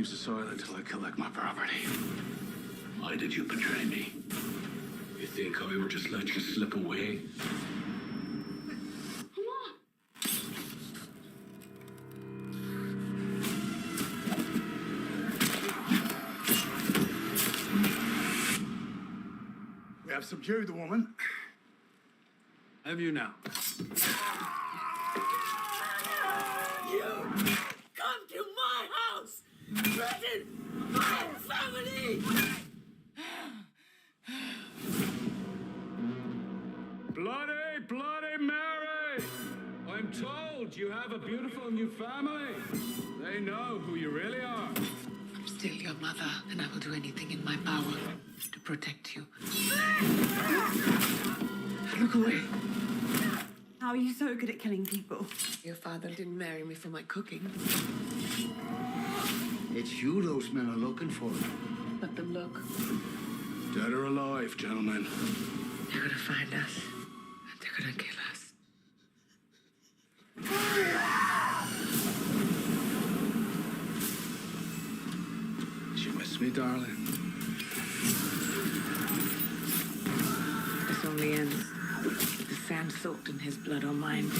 use the soil until I collect my property. Why did you betray me? You think I would just let you slip away? We have subdued the woman. Have you now? You come to my house, threaten my family. Bloody Mary! I'm told you have a beautiful new family. They know who you really are. I'm still your mother, and I will do anything in my power to protect you. Look away. How are you so good at killing people? Your father didn't marry me for my cooking. It's you those men are looking for. Let them look. Dead or alive, gentlemen. They're gonna find us, and they're gonna kill us. Did you miss me, darling? This only ends with the sand soaked in his blood or mine.